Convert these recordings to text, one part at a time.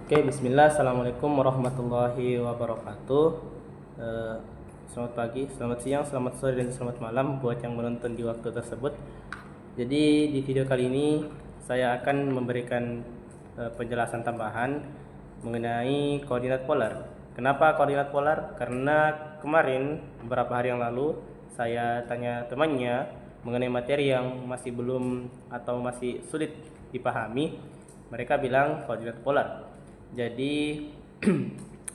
Oke, bismillah. Assalamualaikum warahmatullahi wabarakatuh. Selamat pagi, selamat siang, selamat sore, dan selamat malam buat yang menonton di waktu tersebut. Jadi di video kali ini saya akan memberikan penjelasan tambahan mengenai koordinat polar. Kenapa koordinat polar? Karena kemarin beberapa hari yang lalu saya tanya temannya mengenai materi yang masih belum atau masih sulit dipahami. Mereka bilang koordinat polar. Jadi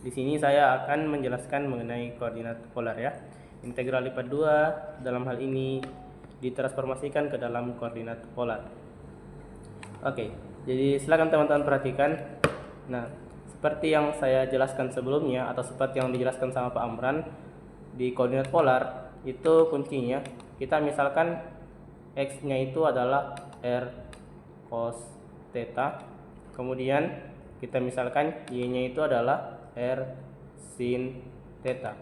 di sini saya akan menjelaskan mengenai koordinat polar ya. Integral lipat 2 dalam hal ini ditransformasikan ke dalam koordinat polar. Oke, jadi silakan teman-teman perhatikan. Nah, seperti yang saya jelaskan sebelumnya atau seperti yang dijelaskan sama Pak Amran, di koordinat polar itu kuncinya kita misalkan x-nya itu adalah r cos theta, kemudian kita misalkan y-nya itu adalah r sin theta.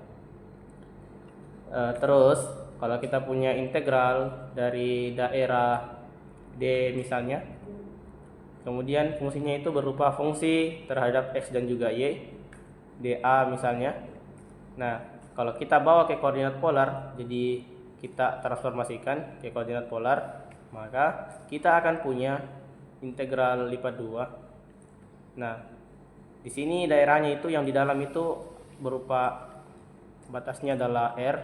Terus kalau kita punya integral dari daerah D misalnya, kemudian fungsinya itu berupa fungsi terhadap x dan juga y, dA misalnya. Nah, kalau kita bawa ke koordinat polar, jadi kita transformasikan ke koordinat polar, maka kita akan punya integral lipat 2. Nah, di sini daerahnya itu yang di dalam itu berupa batasnya adalah R.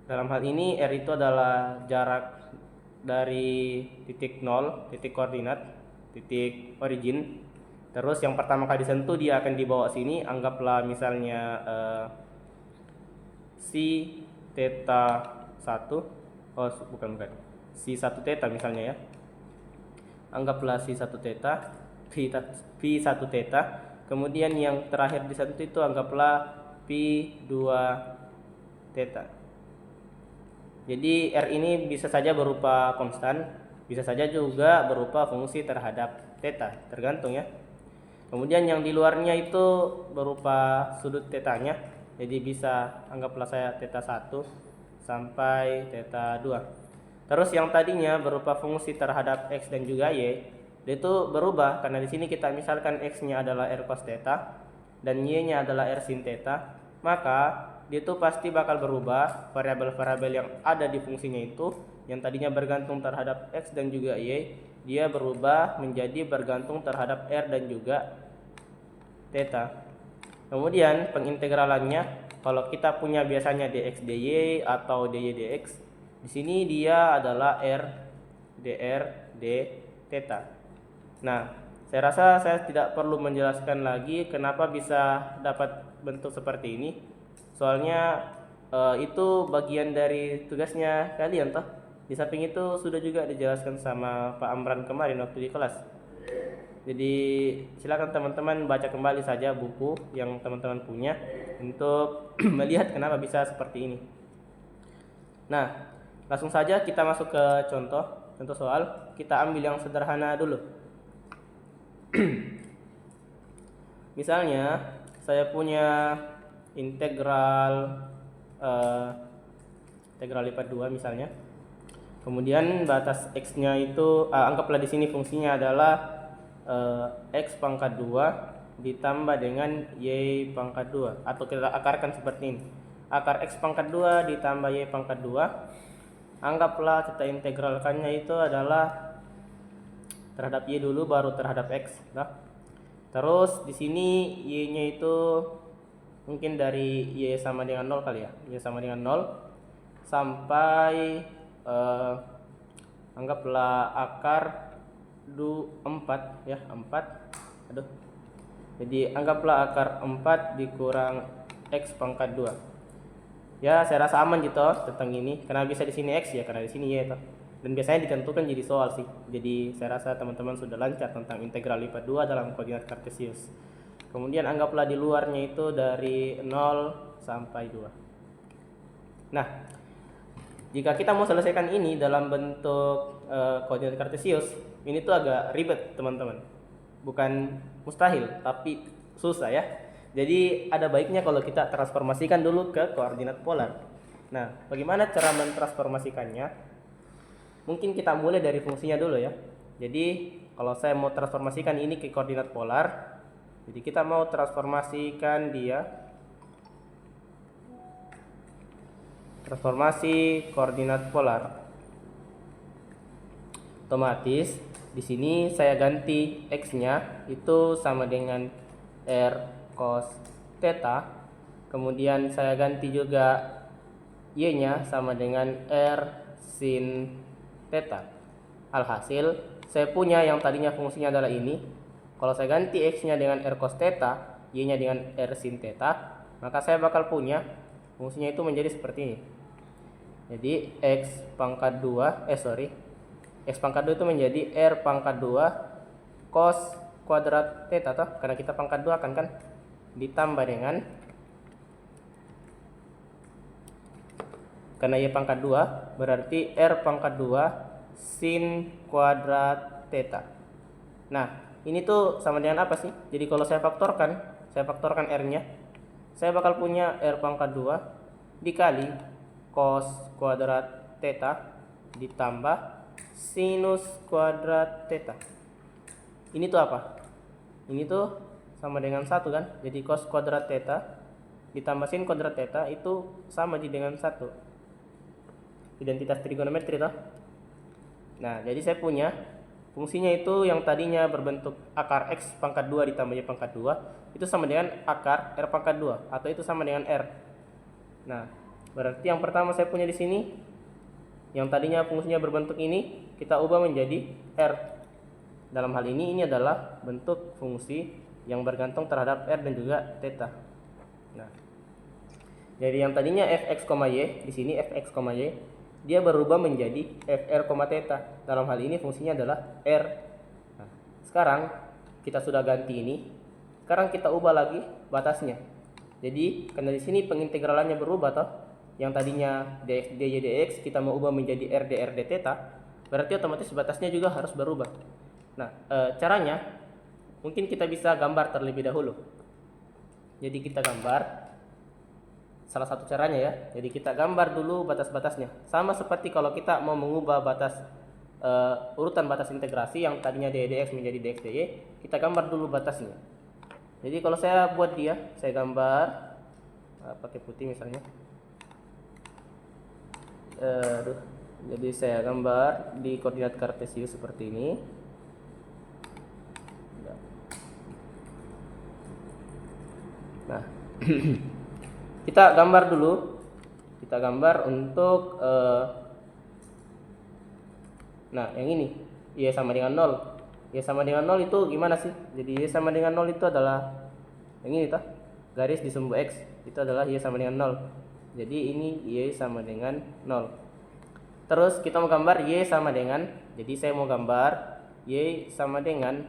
Dalam hal ini R itu adalah jarak dari titik 0, titik koordinat, titik origin. Terus yang pertama kali disentuh dia akan dibawa sini, anggaplah misalnya si theta 1. Oh, bukan. Si 1 theta misalnya ya. Anggaplah si 1 theta. Pi 1 theta, kemudian yang terakhir di satu itu anggaplah pi 2 theta. Jadi R ini bisa saja berupa konstan, bisa saja juga berupa fungsi terhadap theta, tergantung ya. Kemudian yang di luarnya itu berupa sudut tetanya, jadi bisa anggaplah saya theta 1 sampai theta 2. Terus yang tadinya berupa fungsi terhadap x dan juga y, itu berubah karena di sini kita misalkan x-nya adalah r cos theta dan y-nya adalah r sin theta, maka dia itu pasti bakal berubah. Variabel-variabel yang ada di fungsinya itu yang tadinya bergantung terhadap x dan juga y, dia berubah menjadi bergantung terhadap r dan juga theta. Kemudian pengintegralannya, kalau kita punya biasanya dx dy atau dy dx, di sini dia adalah r dr d theta. Nah, saya rasa saya tidak perlu menjelaskan lagi kenapa bisa dapat bentuk seperti ini. Soalnya itu bagian dari tugasnya kalian toh. Di samping itu sudah juga dijelaskan sama Pak Amran kemarin waktu di kelas. Jadi silakan teman-teman baca kembali saja buku yang teman-teman punya untuk melihat kenapa bisa seperti ini. Nah, langsung saja kita masuk ke contoh soal. Kita ambil yang sederhana dulu. Misalnya saya punya integral lipat 2 misalnya. Kemudian batas x-nya itu anggaplah di sini fungsinya adalah x pangkat 2 ditambah dengan y pangkat 2, atau kita akarkan seperti ini. Akar x pangkat 2 ditambah y pangkat 2. Anggaplah kita integralkannya itu adalah terhadap y dulu baru terhadap x. Nah, terus di sini y-nya itu mungkin dari y sama dengan 0 kali ya. Y sama dengan 0 sampai anggaplah akar 4 ya, 4. Aduh. Jadi anggaplah akar 4 dikurang x pangkat 2. Ya, saya rasa aman gitu tentang ini. Karena bisa di sini x ya, karena di sini y toh. Dan biasanya ditentukan jadi soal sih. Jadi saya rasa teman-teman sudah lancar tentang integral lipat 2 dalam koordinat kartesius. Kemudian anggaplah di luarnya itu dari 0 sampai 2. Nah, jika kita mau selesaikan ini dalam bentuk koordinat kartesius, ini tuh agak ribet teman-teman. Bukan mustahil, tapi susah ya. Jadi ada baiknya kalau kita transformasikan dulu ke koordinat polar. Nah, bagaimana cara mentransformasikannya? Mungkin kita mulai dari fungsinya dulu ya. Jadi Kalau saya mau transformasikan ini ke koordinat polar, jadi kita mau transformasikan dia, transformasi koordinat polar. Otomatis di sini saya ganti x-nya itu sama dengan r cos theta. Kemudian saya ganti juga y-nya sama dengan r sin theta. Alhasil saya punya yang tadinya fungsinya adalah ini. Kalau saya ganti x-nya dengan r cos theta, y-nya dengan r sin theta, maka saya bakal punya fungsinya itu menjadi seperti ini. Jadi x pangkat 2, x pangkat 2 itu menjadi r pangkat 2 cos kuadrat theta toh, karena kita pangkat 2 kan, ditambah dengan, karena y pangkat 2 berarti r pangkat 2 sin kuadrat theta. Nah, ini tuh sama dengan apa sih? Jadi kalau saya faktorkan r-nya, saya bakal punya r pangkat 2 dikali cos kuadrat theta ditambah sinus kuadrat theta. Ini tuh apa? Ini tuh sama dengan 1 kan? Jadi cos kuadrat theta ditambah sin kuadrat theta itu sama dengan 1. Identitas trigonometri toh. Nah, jadi saya punya fungsinya itu yang tadinya berbentuk akar x pangkat 2 ditambah y pangkat 2 itu sama dengan akar r pangkat 2 atau itu sama dengan r. Nah, berarti yang pertama saya punya di sini yang tadinya fungsinya berbentuk ini kita ubah menjadi r. Dalam hal ini adalah bentuk fungsi yang bergantung terhadap r dan juga theta. Nah, jadi yang tadinya fx, y di sini fx, y dia berubah menjadi fr, theta. Dalam hal ini fungsinya adalah r. Nah, sekarang kita sudah ganti ini. Sekarang kita ubah lagi batasnya. Jadi karena di sini pengintegralannya berubah toh. Yang tadinya dx dy dx kita mau ubah menjadi r dr d theta, berarti otomatis batasnya juga harus berubah. Nah, caranya mungkin kita bisa gambar terlebih dahulu. Jadi kita gambar, salah satu caranya ya. Jadi kita gambar dulu batas-batasnya. Sama seperti kalau kita mau mengubah batas urutan batas integrasi yang tadinya dy dx menjadi dx dy, kita gambar dulu batasnya. Jadi kalau saya buat dia, saya gambar pakai putih misalnya. Jadi saya gambar di koordinat kartesius seperti ini. Nah, kita gambar dulu. Kita gambar untuk nah, yang ini y sama dengan 0. Y sama dengan 0 itu gimana sih? Jadi y sama dengan 0 itu adalah yang ini toh. Garis di sumbu x itu adalah y sama dengan 0. Jadi ini y sama dengan 0. Terus kita mau gambar y sama dengan, jadi saya mau gambar y sama dengan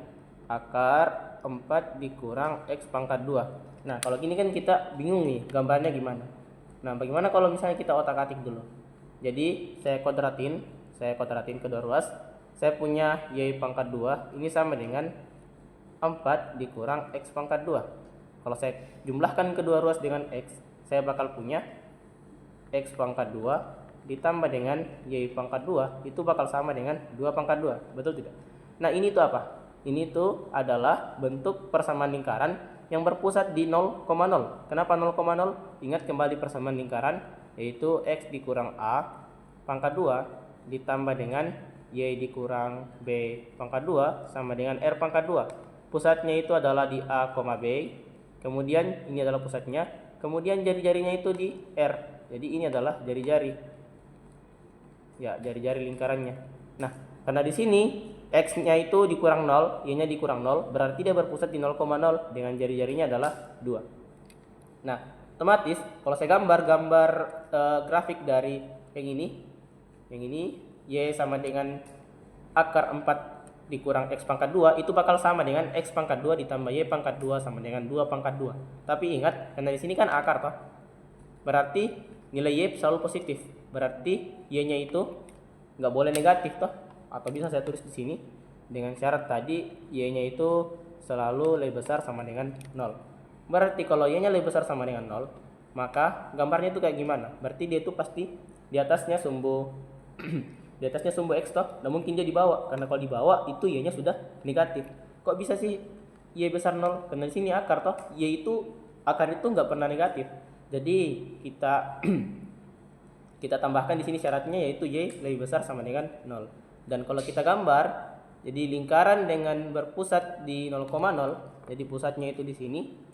akar 4 dikurang x pangkat 2. Nah, kalau gini kan kita bingung nih gambarnya gimana. Nah, bagaimana kalau misalnya kita otak-atik dulu. Jadi saya kwadratin kedua ruas. Saya punya y pangkat 2 ini sama dengan 4 dikurang x pangkat 2. Kalau saya jumlahkan kedua ruas dengan x, saya bakal punya x pangkat 2 ditambah dengan y pangkat 2 itu bakal sama dengan 2 pangkat 2. Betul tidak? Nah, ini tuh apa? Ini tuh adalah bentuk persamaan lingkaran yang berpusat di 0,0. Kenapa 0,0? Ingat kembali persamaan lingkaran, yaitu x dikurang a pangkat 2 ditambah dengan y dikurang b pangkat 2 sama dengan r pangkat 2. Pusatnya itu adalah di a, b. Kemudian ini adalah pusatnya. Kemudian jari-jarinya itu di r. Jadi ini adalah jari-jari. Ya, jari-jari lingkarannya. Nah, karena di sini x-nya itu dikurang 0, y-nya dikurang 0, berarti dia berpusat di 0,0 dengan jari-jarinya adalah 2. Nah, otomatis kalau saya gambar grafik dari yang ini y sama dengan akar 4 dikurang x pangkat 2 itu bakal sama dengan x pangkat 2 ditambah y pangkat 2 sama dengan 2 pangkat 2. Tapi ingat, karena di sini kan akar toh. Berarti nilai y selalu positif. Berarti y-nya itu nggak boleh negatif toh. Atau bisa saya tulis di sini dengan syarat tadi y-nya itu selalu lebih besar sama dengan 0. Berarti kalau y-nya lebih besar sama dengan 0, maka gambarnya itu kayak gimana? Berarti dia itu pasti di atasnya sumbu Di atasnya sumbu X toh, nah mungkin dia di bawah, karena kalau di bawah itu Y-nya sudah negatif. Kok bisa sih Y besar 0? Karena di sini akar toh, Y itu akar itu nggak pernah negatif. Jadi kita kita tambahkan di sini syaratnya yaitu Y lebih besar sama dengan 0. Dan kalau kita gambar, jadi lingkaran dengan berpusat di 0,0, jadi pusatnya itu di sini.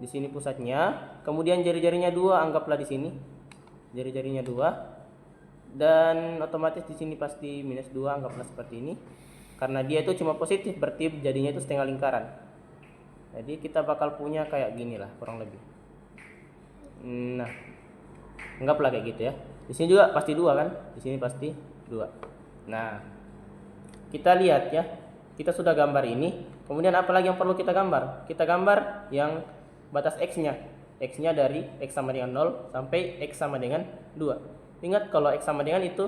Di sini pusatnya, kemudian jari-jarinya 2, anggaplah di sini. Jari-jarinya 2. Dan otomatis di sini pasti minus 2, anggaplah seperti ini. Karena dia itu cuma positif, berarti jadinya itu setengah lingkaran. Jadi kita bakal punya kayak gini lah kurang lebih. Nah, anggaplah kayak gitu ya. Di sini juga pasti 2 kan? Di sini pasti 2. Nah, kita lihat ya. Kita sudah gambar ini. Kemudian apa lagi yang perlu kita gambar? Kita gambar yang batas X-nya. X-nya dari X sama dengan 0 sampai X sama dengan 2. Ingat kalau X sama dengan itu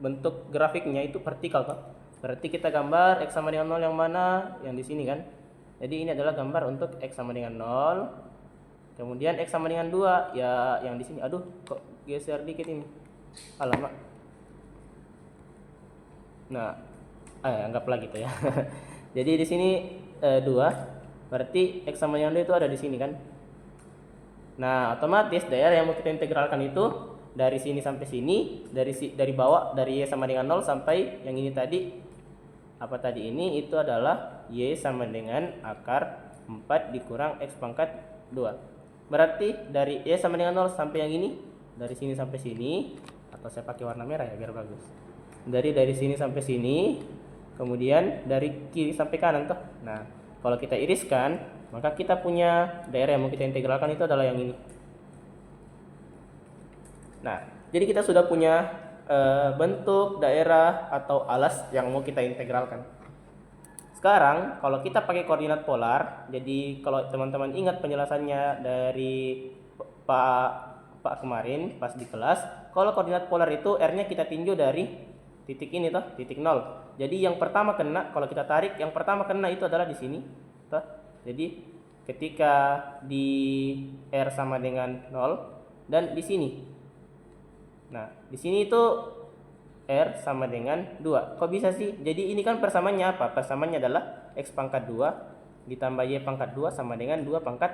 bentuk grafiknya itu vertikal Pak. Berarti kita gambar X sama dengan 0 yang mana? Yang di sini kan. Jadi ini adalah gambar untuk X sama dengan 0. Kemudian X sama dengan 2 ya yang di sini. Aduh, kok geser dikit ini. Alamak. Nah, anggaplah gitu ya. Jadi di sini 2. Berarti X sama dengan 2 itu ada di sini kan. Nah, otomatis daerah yang mau kita integralkan itu dari sini sampai sini, dari bawah, dari Y sama dengan 0 sampai yang ini tadi, apa tadi ini, itu adalah Y sama dengan akar 4 dikurang X pangkat 2. Berarti dari Y sama dengan 0 sampai yang ini, dari sini sampai sini, atau saya pakai warna merah ya biar bagus. Dari sini sampai sini, kemudian dari kiri sampai kanan toh. Nah, kalau kita iriskan, maka kita punya daerah yang mau kita integralkan itu adalah yang ini. Nah, jadi kita sudah punya bentuk daerah atau alas yang mau kita integralkan. Sekarang, kalau kita pakai koordinat polar, jadi kalau teman-teman ingat penjelasannya dari Pak kemarin pas di kelas, kalau koordinat polar itu R-nya kita tinjau dari titik ini toh, titik 0. Jadi yang pertama kena, kalau kita tarik, yang pertama kena itu adalah di sini toh. Jadi ketika di R sama dengan 0 dan di sini. Nah, di sini itu R sama dengan 2. Kok bisa sih? Jadi ini kan persamaannya apa? Persamaannya adalah X pangkat 2 ditambah Y pangkat 2 sama dengan 2 pangkat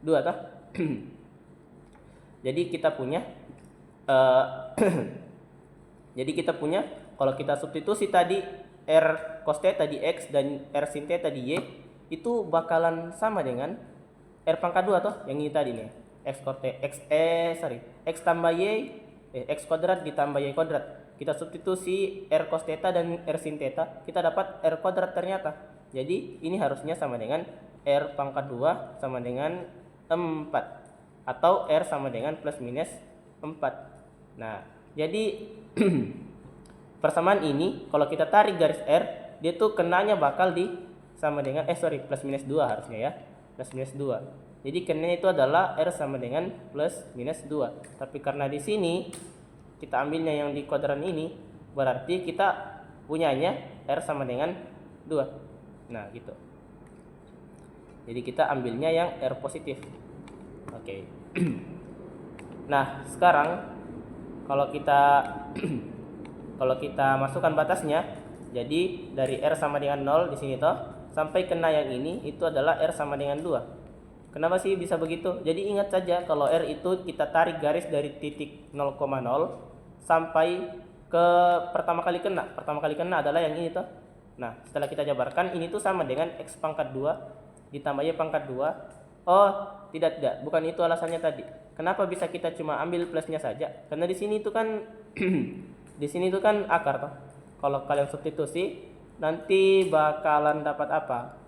2 toh. Jadi kita punya jadi kita punya kalau kita substitusi tadi R cos theta di X dan R sin theta di Y itu bakalan sama dengan R pangkat 2 toh, yang ini tadi nih. X tambah Y X kuadrat ditambah Y kuadrat. Kita substitusi R cos theta dan R sin theta, kita dapat R kuadrat ternyata. Jadi ini harusnya sama dengan R pangkat 2 sama dengan 4 atau R sama dengan plus minus 4. Nah, jadi persamaan ini kalau kita tarik garis R, dia tuh kenanya bakal di sama dengan plus minus 2 harusnya ya. Plus minus 2. Jadi kenanya itu adalah R sama dengan plus minus 2. Tapi karena di sini kita ambilnya yang di kuadran ini, berarti kita punyanya R sama dengan 2. Nah, gitu. Jadi kita ambilnya yang R positif. Oke. Nah, sekarang kalau kita masukkan batasnya, jadi dari R sama dengan 0 di sini toh sampai kena yang ini itu adalah R sama dengan 2. Kenapa sih bisa begitu? Jadi ingat saja kalau R itu kita tarik garis dari titik 0,0 sampai ke pertama kali kena. Pertama kali kena adalah yang ini toh. Nah, setelah kita jabarkan ini tuh sama dengan X pangkat 2 ditambah Y pangkat 2. Oh, tidak, bukan itu alasannya tadi. Kenapa bisa kita cuma ambil plusnya saja? Karena di sini itu kan di sini itu kan akar toh. Kalau kalian substitusi nanti bakalan dapat apa?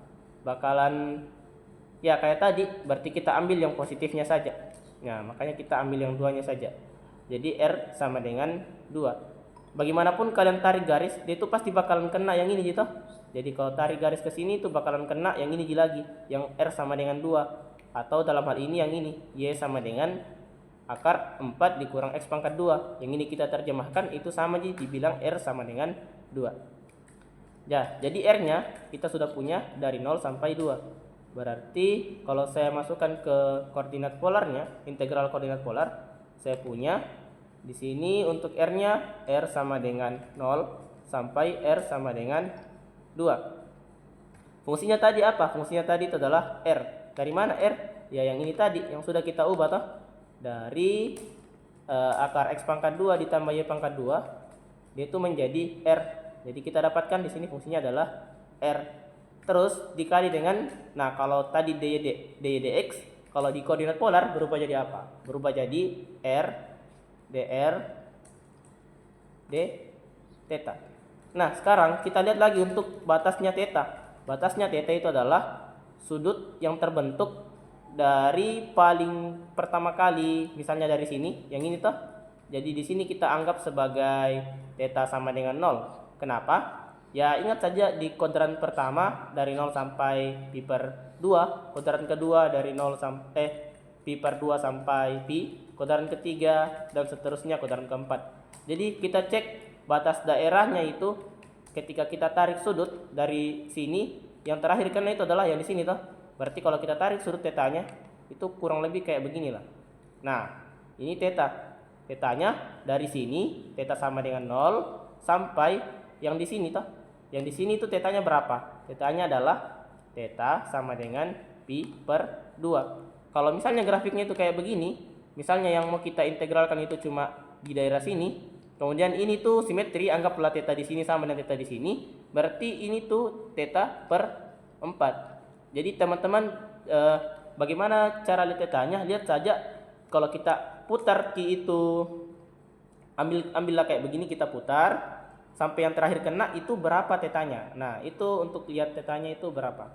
Bakalan ya kayak tadi, berarti kita ambil yang positifnya saja. Nah, makanya kita ambil yang 2-nya saja. Jadi R sama dengan 2. Bagaimanapun kalian tarik garis, dia itu pasti bakalan kena yang ini gitu. Jadi kalau tarik garis ke sini itu bakalan kena yang ini lagi, yang R sama dengan 2. Atau dalam hal ini yang ini, Y sama dengan akar 4 dikurang X pangkat 2. Yang ini kita terjemahkan itu sama jadi dibilang R sama dengan 2. Ya, jadi R-nya kita sudah punya dari 0 sampai 2. Berarti kalau saya masukkan ke koordinat polarnya, integral koordinat polar, saya punya Di sini untuk R-nya, R sama dengan 0 sampai R sama dengan 2. Fungsinya tadi apa? Fungsinya tadi itu adalah R. Dari mana R? Ya yang ini tadi, yang sudah kita ubah toh. Dari akar X pangkat 2 ditambah Y pangkat 2, dia itu menjadi R. Jadi kita dapatkan di sini fungsinya adalah R. Terus dikali dengan, nah kalau tadi dy dx, kalau di koordinat polar berubah jadi apa? Berubah jadi R dr d theta. Nah sekarang kita lihat lagi untuk batasnya theta. Batasnya theta itu adalah sudut yang terbentuk dari paling pertama kali, misalnya dari sini, yang ini toh. Jadi di sini kita anggap sebagai theta sama dengan 0. Kenapa? Ya ingat saja di kuadran pertama dari 0 sampai pi per 2, kuadran kedua dari 0 sampai pi per 2 sampai pi, kuadran ketiga dan seterusnya kuadran keempat. Jadi kita cek batas daerahnya itu ketika kita tarik sudut dari sini, yang terakhir kan itu adalah yang di sini toh. Berarti kalau kita tarik sudut tetanya itu kurang lebih kayak beginilah. Nah, ini theta. Tetanya dari sini theta sama dengan 0 sampai yang di sini toh. Yang di sini itu tetanya berapa? Tetanya adalah theta sama dengan pi per 2. Kalau misalnya grafiknya itu kayak begini, misalnya yang mau kita integralkan itu cuma di daerah sini, kemudian ini tuh simetri, anggaplah theta di sini sama dengan theta di sini, berarti ini tuh theta per 4. Jadi teman-teman bagaimana cara lihat tetanya? Lihat saja kalau kita putar ki itu, ambillah kayak begini, kita putar sampai yang terakhir kena itu berapa tetanya. Nah, itu untuk lihat tetanya itu berapa.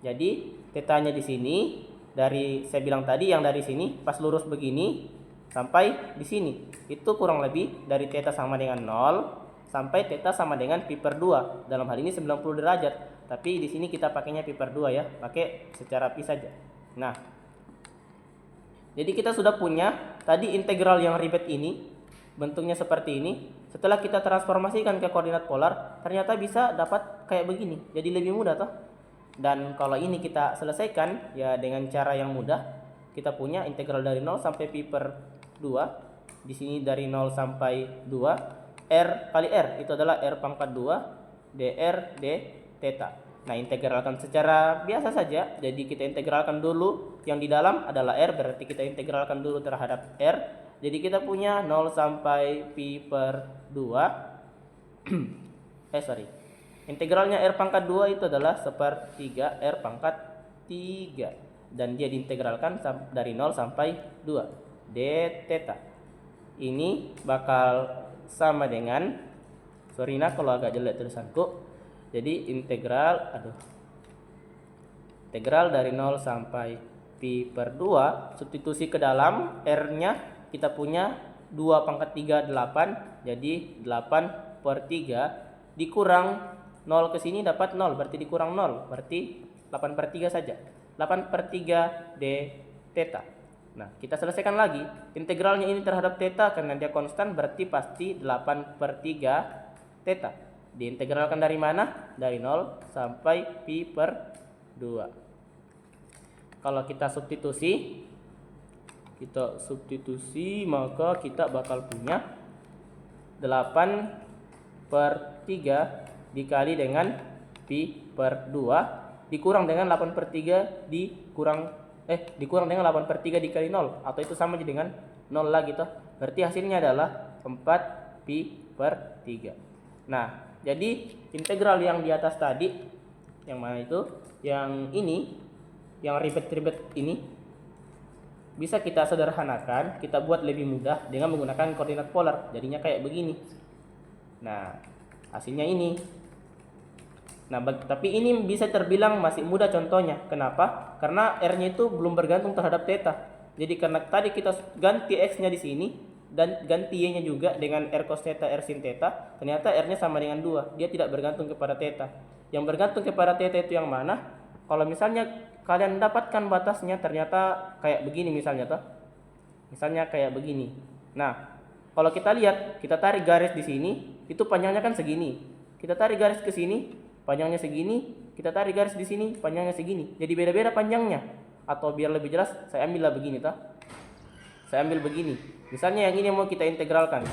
Jadi, tetanya di sini dari saya bilang tadi yang dari sini pas lurus begini sampai di sini. Itu kurang lebih dari theta sama dengan 0 sampai theta sama dengan pi per 2. Dalam hal ini 90 derajat. Tapi di sini kita pakainya pi per 2 ya, pakai secara pi saja. Nah, jadi kita sudah punya tadi integral yang ribet ini, bentuknya seperti ini. Setelah kita transformasikan ke koordinat polar, ternyata bisa dapat kayak begini. Jadi lebih mudah toh. Dan kalau ini kita selesaikan ya dengan cara yang mudah, kita punya integral dari 0 sampai pi per 2. Di sini dari 0 sampai 2, R kali R itu adalah R pangkat 2 dr d theta. Nah, integralkan secara biasa saja. Jadi kita integralkan dulu yang di dalam adalah R, berarti kita integralkan dulu terhadap R. Jadi kita punya 0 sampai pi per 2. Integralnya R pangkat 2 itu adalah sepertiga R pangkat 3. Dan dia diintegralkan dari 0 sampai 2. D theta. Ini bakal sama dengan, sorry nah kalau agak jelek tulisanku. Jadi integral dari 0 sampai pi per 2, substitusi ke dalam R-nya kita punya 2 pangkat 3 8, jadi 8 per 3 dikurang 0 ke sini dapat 0, berarti dikurang 0, berarti 8 per 3 saja. 8 per 3 d theta. Nah, kita selesaikan lagi. Integralnya ini terhadap theta karena dia konstan, berarti pasti 8 per 3 theta. Diintegralkan dari mana? Dari 0 sampai pi per 2. Kalau kita substitusi, maka kita bakal punya 8 per 3 dikali dengan pi per 2 dikurang dengan 8 per 3 dikurang dengan 8 per 3 dikali 0, atau itu sama dengan 0 lagi toh. Berarti hasilnya adalah 4 pi per 3. Nah, jadi integral yang di atas tadi, yang mana itu? Yang ini, yang ribet-ribet ini, bisa kita sederhanakan, kita buat lebih mudah dengan menggunakan koordinat polar. Jadinya kayak begini. Nah, hasilnya ini. Nah, tapi ini bisa terbilang masih mudah contohnya. Kenapa? Karena R-nya itu belum bergantung terhadap theta. Jadi karena tadi kita ganti X-nya di sini dan ganti Y-nya juga dengan R cos theta, R sin theta, ternyata R-nya sama dengan 2. Dia tidak bergantung kepada theta. Yang bergantung kepada theta itu yang mana? Kalau misalnya kalian dapatkan batasnya ternyata kayak begini misalnya toh. Misalnya kayak begini. Nah, kalau kita lihat, kita tarik garis di sini, itu panjangnya kan segini. Kita tarik garis ke sini, panjangnya segini. Kita tarik garis di sini, panjangnya segini. Jadi beda-beda panjangnya. Atau biar lebih jelas, saya ambillah begini toh. Saya ambil begini. Misalnya yang ini mau kita integralkan.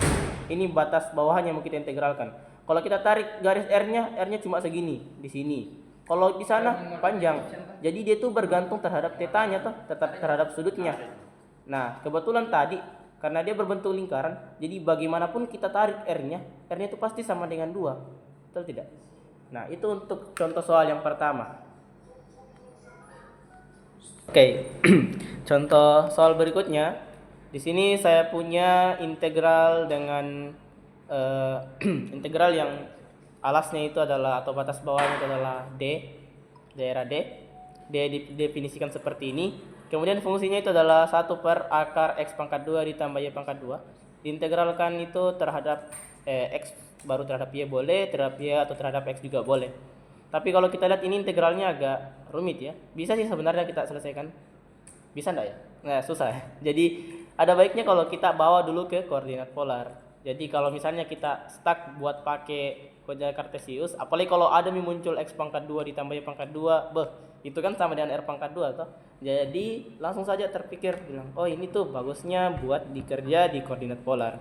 Ini batas bawahnya mau kita integralkan. Kalau kita tarik garis R-nya cuma segini di sini. Kalau di sana panjang. Jadi dia tuh bergantung terhadap tetanya tuh, tetap terhadap sudutnya. Nah, kebetulan tadi karena dia berbentuk lingkaran, jadi bagaimanapun kita tarik R-nya itu pasti sama dengan 2. Betul tidak? Nah, itu untuk contoh soal yang pertama. Oke. Contoh soal berikutnya. Di sini saya punya integral dengan integral yang alasnya itu adalah atau batas bawahnya itu adalah D, daerah D. D didefinisikan seperti ini. Kemudian fungsinya itu adalah 1 per akar X pangkat 2 ditambah Y pangkat 2. Diintegralkan itu terhadap X baru terhadap Y boleh, terhadap Y atau terhadap X juga boleh. Tapi kalau kita lihat ini integralnya agak rumit ya. Bisa sih sebenarnya kita selesaikan. Bisa enggak ya? Nah, susah ya. Jadi ada baiknya kalau kita bawa dulu ke koordinat polar. Jadi kalau misalnya kita stuck buat pakai koordinat kartesius, apalagi kalau ada muncul X pangkat 2 ditambah Y pangkat 2, itu kan sama dengan R pangkat 2 toh. Jadi langsung saja terpikir bilang, oh ini tuh bagusnya buat dikerja di koordinat polar.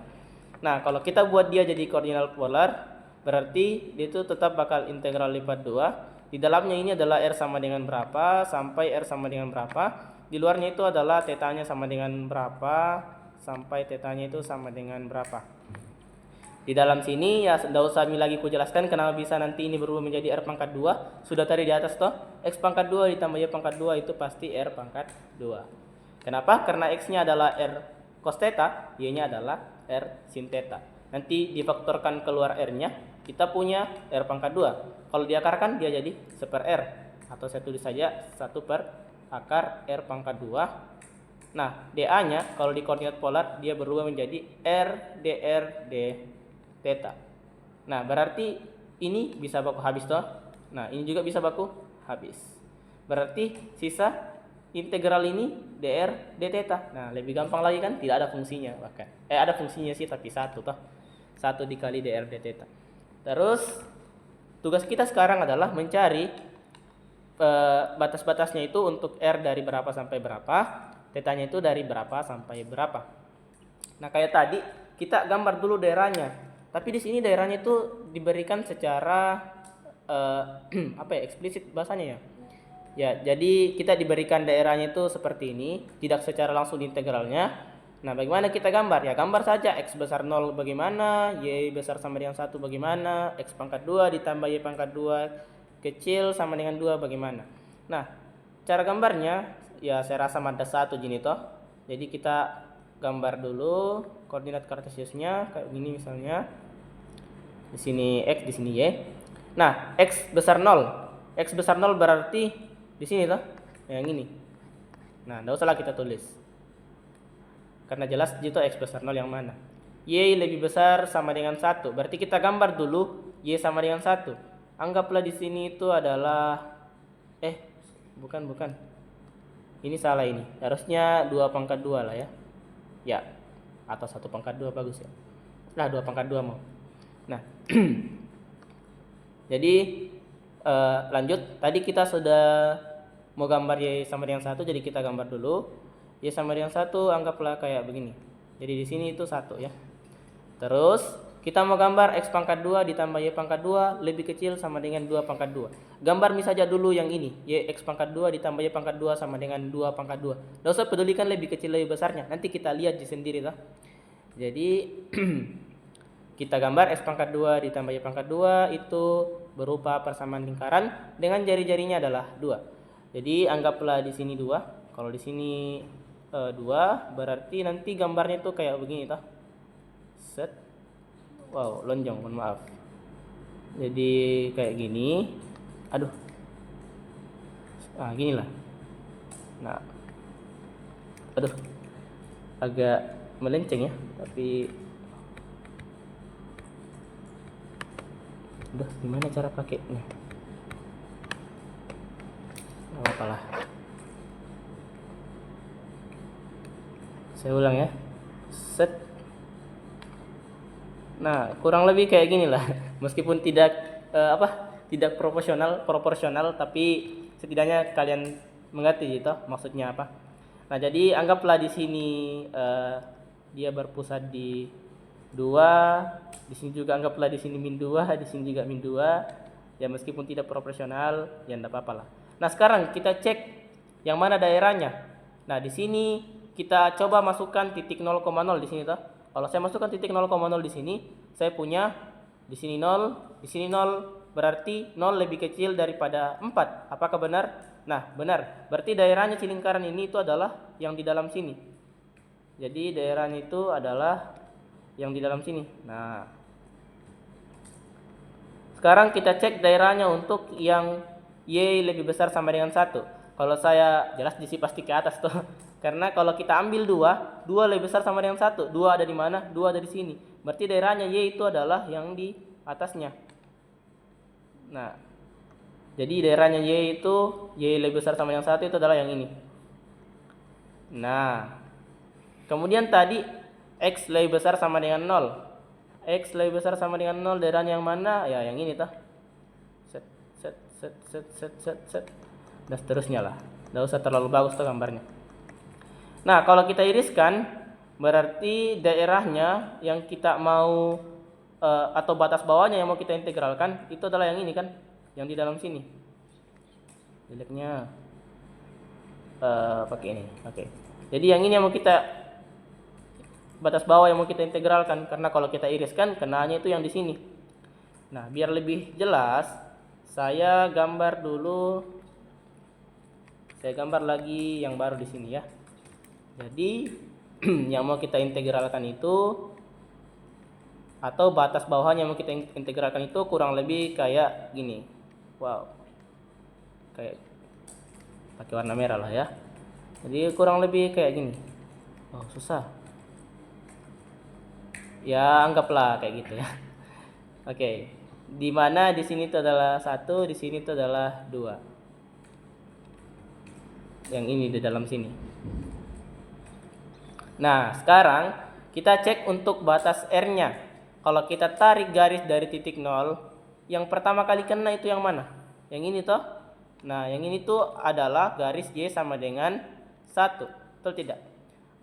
Nah, kalau kita buat dia jadi koordinat polar, berarti dia itu tetap bakal integral lipat 2. Di dalamnya ini adalah R sama dengan berapa sampai R sama dengan berapa. Di luarnya itu adalah tetanya sama dengan berapa sampai tetanya itu sama dengan berapa. Di dalam sini ya tidak usah lagi ku jelaskan kenapa bisa nanti ini berubah menjadi R pangkat 2. Sudah tadi di atas toh, X pangkat 2 ditambah Y pangkat 2 itu pasti R pangkat 2. Kenapa? Karena X-nya adalah R cos theta, Y-nya adalah R sin theta. Nanti difaktorkan keluar R-nya, kita punya R pangkat 2. Kalau diakarkan dia jadi 1 per R. Atau saya tulis saja 1 per akar R pangkat 2. Nah, dA-nya kalau di koordinat polar dia berubah menjadi R dR d theta. Nah, berarti ini bisa baku habis toh. Nah, ini juga bisa baku habis. Berarti sisa integral ini dr d theta. Nah, lebih gampang lagi kan? Tidak ada fungsinya bahkan. Ada fungsinya sih tapi 1 toh. 1 dikali dr d theta. Terus tugas kita sekarang adalah mencari batas-batasnya itu untuk R dari berapa sampai berapa, tetanya itu dari berapa sampai berapa. Nah, kayak tadi kita gambar dulu daerahnya. Tapi di sini daerahnya itu diberikan secara eksplisit bahasanya ya. Ya, jadi kita diberikan daerahnya itu seperti ini, tidak secara langsung di integralnya. Nah, bagaimana kita gambar? Ya, gambar saja X besar 0 bagaimana, Y besar sama dengan 1 bagaimana, X pangkat 2 ditambah Y pangkat 2 kecil sama dengan 2 bagaimana. Nah, cara gambarnya ya saya rasa mada 1 gini toh. Jadi kita gambar dulu koordinat kartesiusnya kayak gini misalnya. Di sini X, di sini Y. Nah, X besar 0. X besar 0 berarti di sini toh, yang ini. Nah, enggak usahlah kita tulis. Karena jelas itu X besar 0 yang mana. Y lebih besar sama dengan 1. Berarti kita gambar dulu Y sama dengan 1. Anggaplah di sini itu adalah bukan. Ini salah ini. Harusnya 2 pangkat 2 lah ya. Ya. Atau 1 pangkat 2 bagus ya. Nah, 2 pangkat 2 mau. Nah, jadi lanjut. Tadi kita sudah mau gambar Y sama dengan 1, jadi kita gambar dulu. Y sama dengan 1 anggaplah kayak begini. Jadi di sini itu 1 ya. Terus kita mau gambar X pangkat 2 ditambah Y pangkat 2 lebih kecil sama dengan 2 pangkat 2. Gambar saja dulu yang ini. Y X pangkat 2 ditambah Y pangkat 2 sama dengan 2 pangkat 2. Tidak usah pedulikan lebih kecil lebih besarnya. Nanti kita lihat di sendiri lah. Jadi kita gambar X pangkat 2 ditambah Y pangkat 2 itu berupa persamaan lingkaran dengan jari-jarinya adalah 2. Jadi anggaplah di sini 2. Kalau di sini 2 berarti nanti gambarnya itu kayak begini toh. Set. Wow, lonjong, mohon maaf. Jadi kayak gini. Aduh. Gini lah. Nah. Aduh. Agak melenceng ya, tapi gimana cara pakainya? Nggak apa-apa lah. Saya ulang ya. Set. Nah, kurang lebih kayak gini lah. Meskipun tidak tidak proporsional, tapi setidaknya kalian mengerti gitu maksudnya apa. Nah, jadi anggaplah di sini dia berpusat di 2, di sini juga anggaplah di sini min 2, di sini juga min 2. Ya meskipun tidak proporsional, ya enggak apa-apa lah. Nah, sekarang kita cek yang mana daerahnya. Nah, di sini kita coba masukkan titik 0,0 di sini toh. Kalau saya masukkan titik 0,0 di sini, saya punya di sini 0, di sini 0, berarti 0 lebih kecil daripada 4. Apakah benar? Nah, benar. Berarti daerahnya lingkaran ini itu adalah yang di dalam sini. Jadi daerahnya itu adalah yang di dalam sini. Nah, sekarang kita cek daerahnya untuk yang Y lebih besar sama dengan 1. Kalau saya jelas di sini pasti ke atas tuh. Karena kalau kita ambil 2 lebih besar sama dengan 1. 2 ada di mana? 2 ada di sini. Berarti daerahnya Y itu adalah yang di atasnya. Nah, jadi daerahnya Y itu Y lebih besar sama dengan 1 itu adalah yang ini. Nah, kemudian tadi X lebih besar sama dengan 0. X lebih besar sama dengan 0, daerahnya yang mana? Ya, yang ini toh. Set, set, set, set, set, set, set. Dan seterusnya lah. Nggak usah terlalu bagus tuh gambarnya. Nah, kalau kita iriskan, berarti daerahnya yang kita mau atau batas bawahnya yang mau kita integralkan itu adalah yang ini kan, yang di dalam sini. Jeleknya pakai ini. Oke. Jadi yang ini yang mau kita batas bawah yang mau kita integralkan, karena kalau kita iriskan kenanya itu yang di sini. Nah, biar lebih jelas, saya gambar dulu. Saya gambar lagi yang baru di sini ya. Jadi yang mau kita integralkan itu atau batas bawahnya yang mau kita integralkan itu kurang lebih kayak gini. Wow. Kayak pakai warna merah lah ya. Jadi kurang lebih kayak gini. Oh, susah. Ya, anggaplah kayak gitu ya. Oke. Di mana di sini itu adalah 1, di sini itu adalah 2. Yang ini di dalam sini. Nah, sekarang kita cek untuk batas R-nya. Kalau kita tarik garis dari titik 0, yang pertama kali kena itu yang mana? Yang ini toh? Nah, yang ini tuh adalah garis Y sama dengan 1. Betul tidak?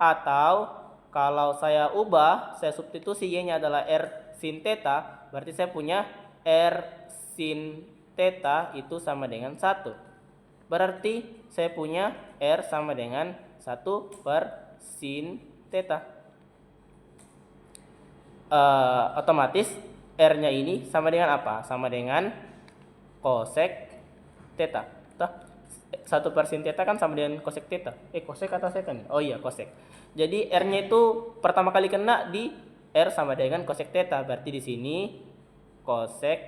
Atau kalau saya ubah, saya substitusi Y-nya adalah R sin theta, berarti saya punya R sin theta itu sama dengan 1. Berarti saya punya R sama dengan 1 per sin theta. Otomatis R-nya ini sama dengan apa? Sama dengan cosec theta. 1 per sin theta kan sama dengan cosec theta. Cosec atau secant? Oh iya, cosec. Jadi R-nya itu pertama kali kena di R sama dengan cosec theta. Berarti di sini cosec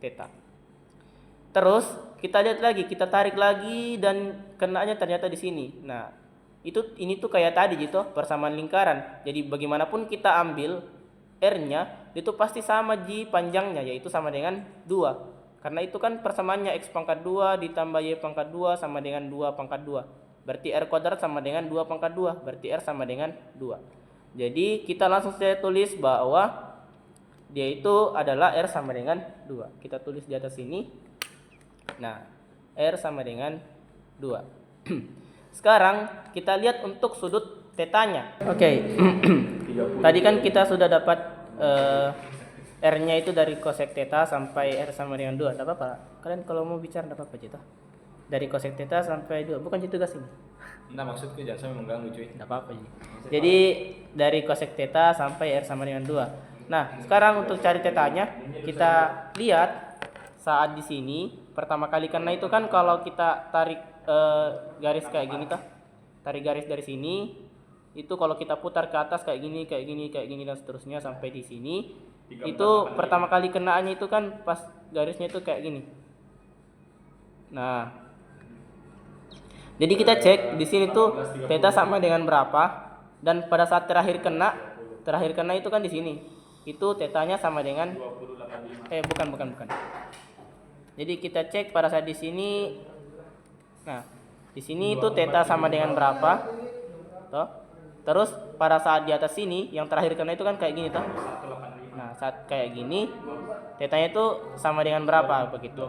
theta. Terus kita lihat lagi, kita tarik lagi dan kenanya ternyata di sini. Nah, ini tuh kayak tadi gitu, persamaan lingkaran. Jadi bagaimanapun kita ambil R-nya, itu pasti sama J panjangnya, yaitu sama dengan 2. Karena itu kan persamaannya X pangkat 2 ditambah Y pangkat 2 sama dengan 2 pangkat 2. Berarti R kuadrat sama dengan 2 pangkat 2. Berarti R sama dengan 2. Jadi kita langsung saya tulis bahwa dia itu adalah R sama dengan 2. Kita tulis di atas sini. Nah, R sama dengan 2. Sekarang kita lihat untuk sudut tetanya. Oke. Tadi kan kita sudah dapat R-nya itu dari cosec theta sampai R sama dengan 2. Tidak apa-apa. Kalian kalau mau bicara tidak apa-apa gitu. Dari cosec theta sampai 2. Bukan itu tugas ini. Nah, maksudku jangan sampai mengganggu cuy. Tidak apa-apa. Jadi dari cosec theta sampai R sama dengan 2. Nah, sekarang untuk cari tetanya, kita lihat saat di sini pertama kali, karena itu kan kalau kita tarik garis kayak gini tuh, tarik garis dari sini itu kalau kita putar ke atas kayak gini, kayak gini, kayak gini dan seterusnya sampai di sini, itu pertama kali kenaannya itu kan pas garisnya itu kayak gini. Nah, jadi kita cek di sini tuh theta sama dengan berapa, dan pada saat terakhir kena itu kan di sini, itu tetanya sama dengan bukan. Jadi kita cek pada saat di sini. Nah, di sini itu theta sama dengan berapa? Toh. Terus pada saat di atas sini yang terakhir kena itu kan kayak gini toh. Nah, saat kayak gini tetanya itu sama dengan berapa begitu.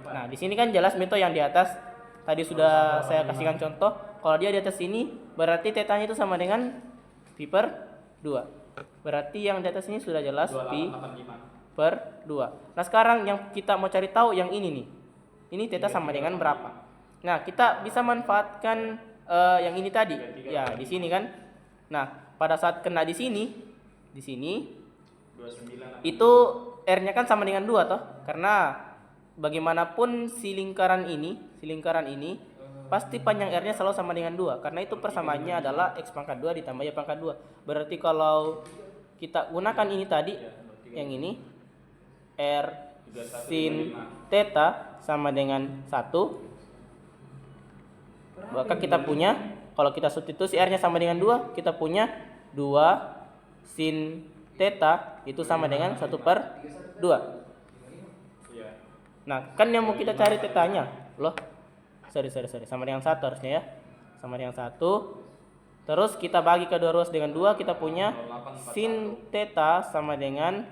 Nah, di sini kan jelas Mito yang di atas tadi sudah saya kasihkan contoh. Kalau dia di atas sini berarti tetanya itu sama dengan 15 pi per 2. Berarti yang di atas ini sudah jelas pi 2885. per 2. Nah sekarang yang kita mau cari tahu yang ini nih. Ini theta sama dengan berapa? Nah kita bisa manfaatkan yang ini tadi. Ya di sini kan. Nah pada saat kena di sini 2985. itu R-nya kan sama dengan 2 toh. Karena bagaimanapun si lingkaran ini pasti panjang R-nya selalu sama dengan 2. Karena itu persamaannya adalah X pangkat 2 ditambah Y pangkat 2. Berarti kalau kita gunakan ini tadi, yang ini R sin theta sama dengan 1. Maka kita punya, kalau kita substitusi R-nya sama dengan 2, kita punya 2 sin theta itu sama dengan 1 per 2. Nah, kan yang mau kita cari tetanya, loh. Sorry, sama dengan 1 harusnya ya. Sama dengan 1. Terus kita bagi kedua ruas dengan 2, kita punya sin theta sama dengan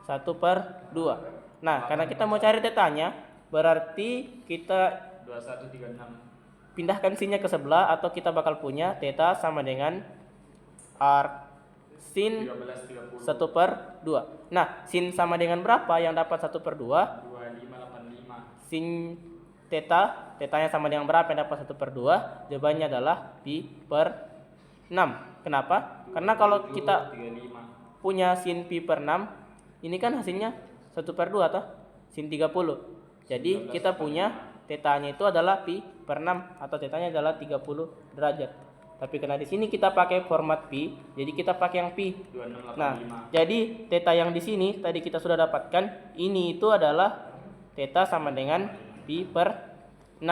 1 per 2. Nah, karena kita mau cari tetanya, berarti kita 2136. pindahkan sinnya ke sebelah, atau kita bakal punya theta sama dengan arc sin 1330. 1 per 2. Nah, sin sama dengan berapa yang dapat 1 per 2? 2585. Sin tetanya sama dengan berapa yang dapat 1 per 2? Jawabannya adalah pi per 6. Kenapa? Karena kalau kita 35. punya sin pi per 6, ini kan hasilnya 1 per 2 toh? Sin 30. Jadi kita punya tetanya itu adalah pi per 6, atau tetanya adalah 30 derajat. Tapi karena di sini kita pakai format pi, jadi kita pakai yang pi. 2685. Nah, jadi theta yang di sini tadi kita sudah dapatkan, ini itu adalah theta sama dengan pi per 6.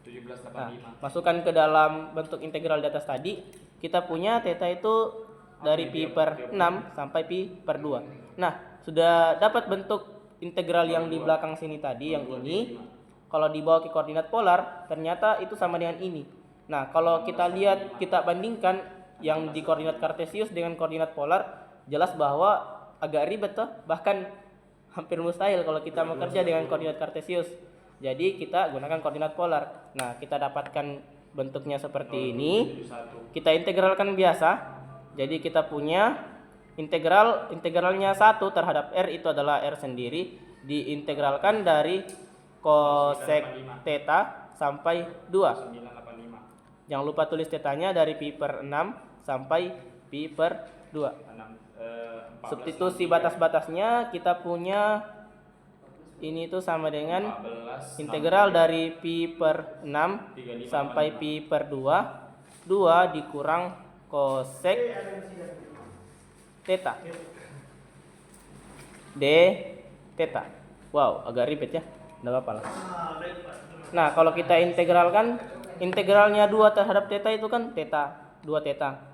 1785. Nah, masukkan ke dalam bentuk integral di atas tadi, kita punya theta itu dari pi per 6 sampai pi per 2. Nah, sudah dapat bentuk integral yang di belakang sini tadi, yang ini. Kalau dibawa ke koordinat polar, ternyata itu sama dengan ini. Nah, kalau kita lihat, kita bandingkan yang di koordinat kartesius dengan koordinat polar, jelas bahwa agak ribet toh, bahkan hampir mustahil kalau kita bekerja dengan koordinat kartesius. Jadi kita gunakan koordinat polar. Nah, kita dapatkan bentuknya seperti ini. Kita integralkan biasa. Jadi kita punya integralnya 1 terhadap R itu adalah R sendiri, diintegralkan dari cosec theta sampai 2. 985. Jangan lupa tulis tetanya dari pi per 6 sampai pi per 2. Substitusi batas-batasnya kita punya ini itu sama dengan 14, integral dari pi per 6 sampai pi per 2. 2 dikurang cosec theta d theta. Wow, agak ribet ya. Enggak apa-apa lah. Nah, kalau kita integralkan, integralnya 2 terhadap theta itu kan theta, 2 theta.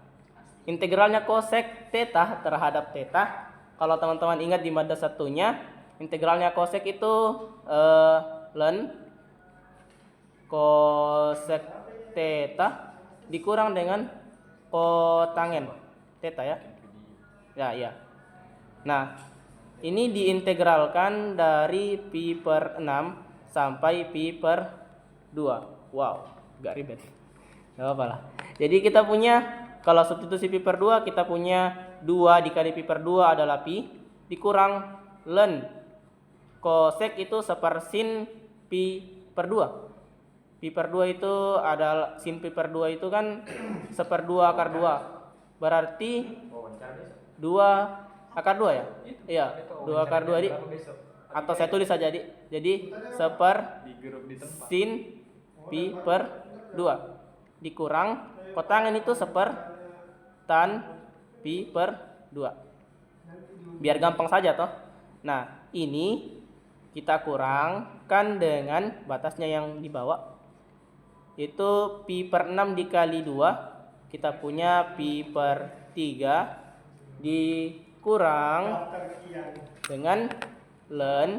Integralnya cosec theta terhadap theta, kalau teman-teman ingat di mada satunya, integralnya cosec itu ln cosec theta dikurang dengan kotangen theta ya. Ya. Nah, ini diintegralkan dari pi per 6 sampai pi per 2. Wow, agak ribet. Gak apa-apa lah. Jadi kita punya, kalau substitusi pi per 2, kita punya 2 dikali pi per 2 adalah pi, dikurang ln cosec itu sepersin pi per 2. Pi per 2 itu adalah, sin pi per 2 itu kan 1/2 akar 2. Berarti 2 akar 2 ya? Iya, 2 akar 2 atau saya tulis saja jadi sin pi per 2 dikurang kotangan itu tan pi per 2. Biar gampang saja toh. Nah, ini kita kurangkan dengan batasnya yang di bawah. Itu pi per 6 dikali 2, kita punya pi per 3 dikurang dengan ln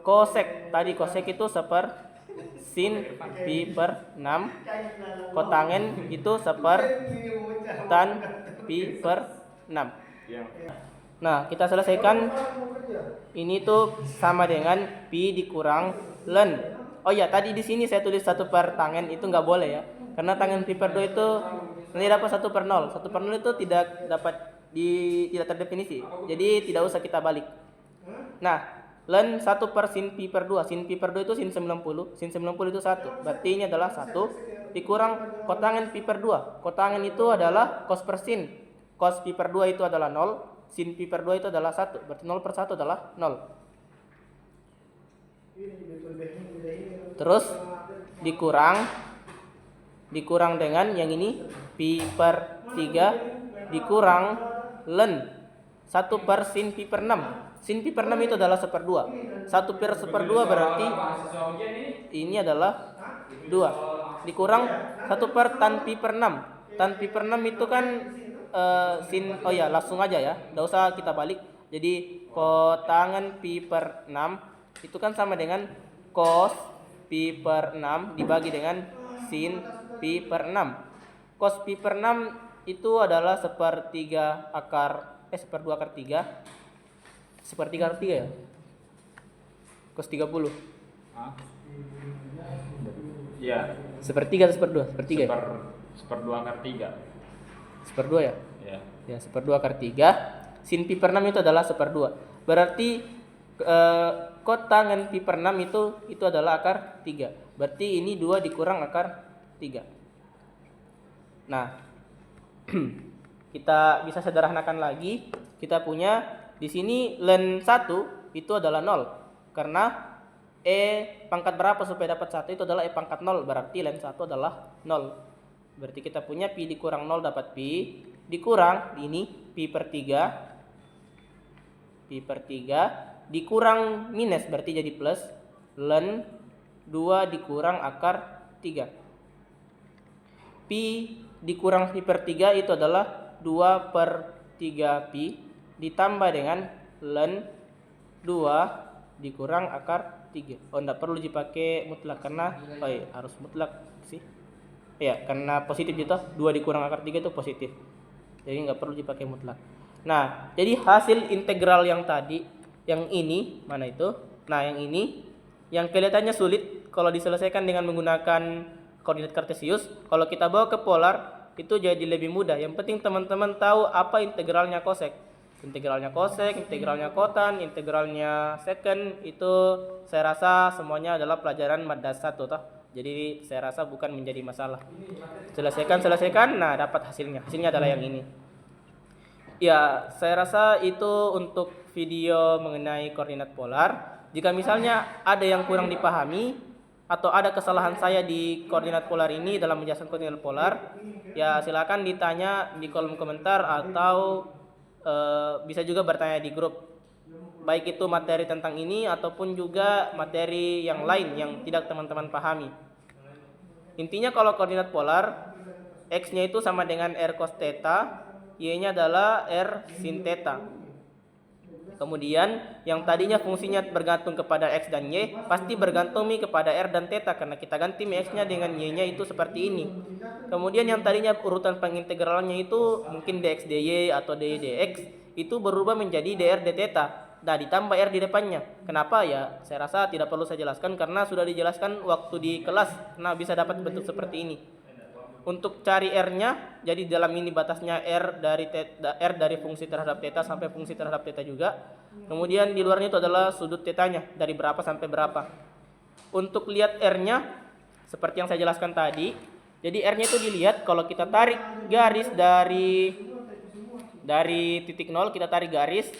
cosec. Tadi cosec itu sin pi per 6, kotangen itu tan pi per 6. Nah, kita selesaikan. Ini tuh sama dengan pi dikurang ln. Oh ya, tadi di sini saya tulis 1 per tangen, itu nggak boleh ya. Karena tangen pi per 2 itu nanti dapat 1/0. 1/0 itu tidak terdefinisi. Jadi tidak usah kita balik. Nah, len 1 per sin pi per 2. Sin pi per 2 itu sin 90. Sin 90 itu 1. Berarti ini adalah 1 dikurang kotangen pi per 2. Kotangen itu adalah cos per sin. Cos pi per 2 itu adalah 0. Sin pi per 2 itu adalah 1. Berarti 0 per 1 adalah 0. Terus dikurang dengan yang ini pi per 3 dikurang len 1 per sin pi per 6. Sin pi per 6 itu adalah 1/2. 1 per 1/2 berarti ini adalah 2. Dikurang 1 per tan pi per 6. Tan pi per 6 itu kan langsung aja ya. Enggak usah kita balik. Jadi kotangen pi per 6 itu kan sama dengan cos pi per 6 dibagi dengan sin pi per 6. Cos pi per 6 itu adalah 1/3 akar 1/2 akar 3. 1/3 akar 3 ya? Cos 30. Hah? Iya. 1/3 atau 1/2? 1/3 ya? 1/2 akar 3. 1/2 ya? Iya. Ya, 1/2 akar 3. Sin pi per 6 itu adalah 1/2. Berarti kotangen pi per 6 itu adalah akar 3. Berarti ini 2 dikurang akar 3. Nah, kita bisa sederhanakan lagi. Kita punya di sini len 1 itu adalah 0. Karena pangkat berapa supaya dapat 1 itu adalah pangkat 0. Berarti len 1 adalah 0. Berarti kita punya pi dikurang 0 dapat pi. Dikurang ini pi per 3. Pi per 3 dikurang minus berarti jadi plus. Len 2 dikurang akar 3. Pi dikurang pi per 3 itu adalah 2 per 3 pi ditambah dengan len 2 dikurang akar 3. Oh, enggak perlu dipakai mutlak karena harus mutlak sih. Ya, karena positif gitu. 2 dikurang akar 3 itu positif. Jadi enggak perlu dipakai mutlak. Nah, jadi hasil integral yang tadi yang ini mana itu? Nah, yang ini yang kelihatannya sulit kalau diselesaikan dengan menggunakan koordinat kartesius. Kalau kita bawa ke polar itu jadi lebih mudah. Yang penting teman-teman tahu apa integralnya kosek. Integralnya kosek, integralnya kotan, integralnya secant itu saya rasa semuanya adalah pelajaran madah 1 toh. Jadi saya rasa bukan menjadi masalah. Selesaikan, nah dapat hasilnya. Hasilnya adalah yang ini. Ya, saya rasa itu untuk video mengenai koordinat polar. Jika misalnya ada yang kurang dipahami atau ada kesalahan saya di koordinat polar ini dalam menjelaskan koordinat polar, ya silakan ditanya di kolom komentar atau bisa juga bertanya di grup. Baik itu materi tentang ini ataupun juga materi yang lain yang tidak teman-teman pahami. Intinya kalau koordinat polar, x-nya itu sama dengan r cos theta, y-nya adalah r sin theta. Kemudian yang tadinya fungsinya bergantung kepada x dan y pasti bergantung kepada r dan theta karena kita ganti x-nya dengan y-nya itu seperti ini. Kemudian yang tadinya urutan pengintegralannya itu mungkin dx dy atau dy dx itu berubah menjadi dr d theta. Nah, ditambah r di depannya. Kenapa ya? Saya rasa tidak perlu saya jelaskan karena sudah dijelaskan waktu di kelas. Nah, bisa dapat bentuk seperti ini. Untuk cari r-nya, jadi dalam ini batasnya r dari fungsi terhadap theta sampai fungsi terhadap theta juga. Kemudian di luarnya itu adalah sudut theta-nya dari berapa sampai berapa. Untuk lihat r-nya seperti yang saya jelaskan tadi. Jadi r-nya itu dilihat kalau kita tarik garis dari titik 0, kita tarik garis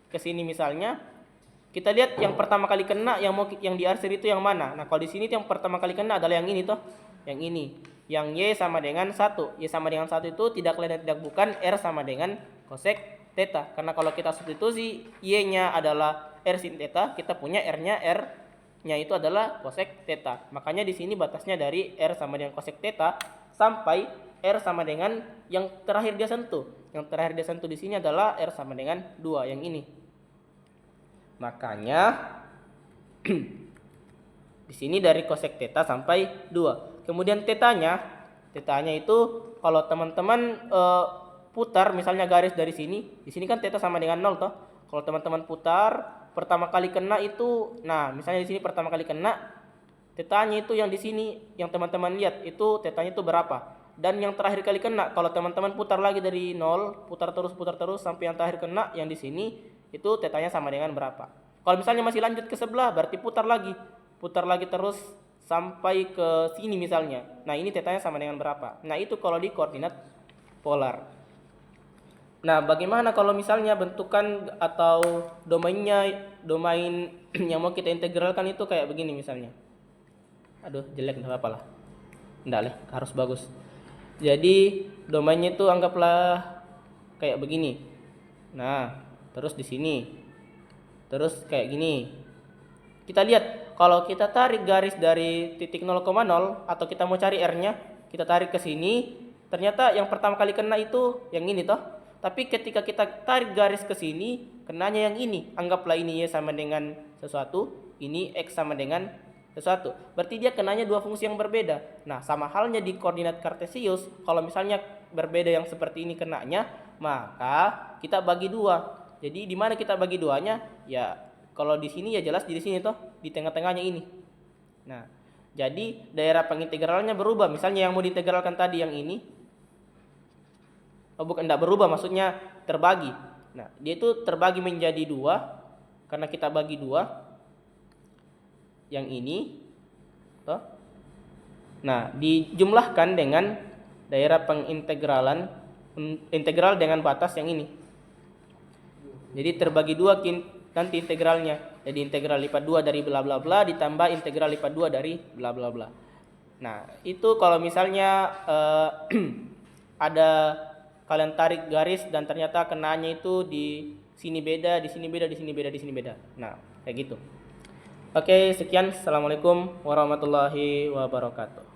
ke sini misalnya. Kita lihat yang pertama kali kena yang diarsir itu yang mana. Nah, kalau di sini yang pertama kali kena adalah yang ini toh. Yang ini. Yang y sama dengan 1. Y sama dengan 1 itu tidak lain dan tidak bukan r sama dengan cosec theta. Karena kalau kita substitusi y-nya adalah r sin theta, kita punya r-nya itu adalah cosec theta. Makanya di sini batasnya dari r sama dengan cosec theta sampai r sama dengan yang terakhir dia sentuh. Yang terakhir dia sentuh di sini adalah r sama dengan 2 yang ini. Makanya di sini dari cosec theta sampai 2. Kemudian tetanya itu kalau teman-teman putar misalnya garis dari sini, di sini kan theta sama dengan 0 toh. Kalau teman-teman putar pertama kali kena itu, nah misalnya di sini pertama kali kena tetanya itu yang di sini yang teman-teman lihat itu tetanya itu berapa. Dan yang terakhir kali kena, kalau teman-teman putar lagi dari 0, putar terus sampai yang terakhir kena yang di sini itu tetanya sama dengan berapa. Kalau misalnya masih lanjut ke sebelah, berarti putar lagi terus sampai ke sini misalnya. Nah, ini tetanya sama dengan berapa. Nah, itu kalau di koordinat polar. Nah, bagaimana kalau misalnya bentukan atau domain yang mau kita integralkan itu kayak begini misalnya. Aduh, jelek, enggak apa-apa lah. Enggak lah, harus bagus. Jadi domainnya itu anggaplah kayak begini. Nah, terus di sini. Terus kayak gini. Kita lihat kalau kita tarik garis dari titik 0,0 atau kita mau cari R-nya, kita tarik ke sini, ternyata yang pertama kali kena itu yang ini toh. Tapi ketika kita tarik garis ke sini, kenanya yang ini. Anggaplah ini Y sama dengan sesuatu, ini X sama dengan sesuatu. Berarti dia kenanya dua fungsi yang berbeda. Nah, sama halnya di koordinat kartesius, kalau misalnya berbeda yang seperti ini kenanya, maka kita bagi dua. Jadi di mana kita bagi duanya? Ya, kalau di sini ya jelas di sini toh, di tengah-tengahnya ini. Nah, jadi daerah pengintegralnya berubah. Misalnya yang mau diintegralkan tadi yang ini, bukan, tidak berubah, maksudnya terbagi. Nah, dia itu terbagi menjadi dua karena kita bagi dua. Yang ini toh. Nah, dijumlahkan dengan daerah pengintegralan integral dengan batas yang ini. Jadi terbagi dua nanti integralnya. Jadi integral lipat 2 dari bla bla bla ditambah integral lipat 2 dari bla bla bla. Nah, itu kalau misalnya ada kalian tarik garis dan ternyata kenanya itu di sini beda, di sini beda, di sini beda, di sini beda. Nah, kayak gitu. Oke, sekian. Assalamualaikum warahmatullahi wabarakatuh.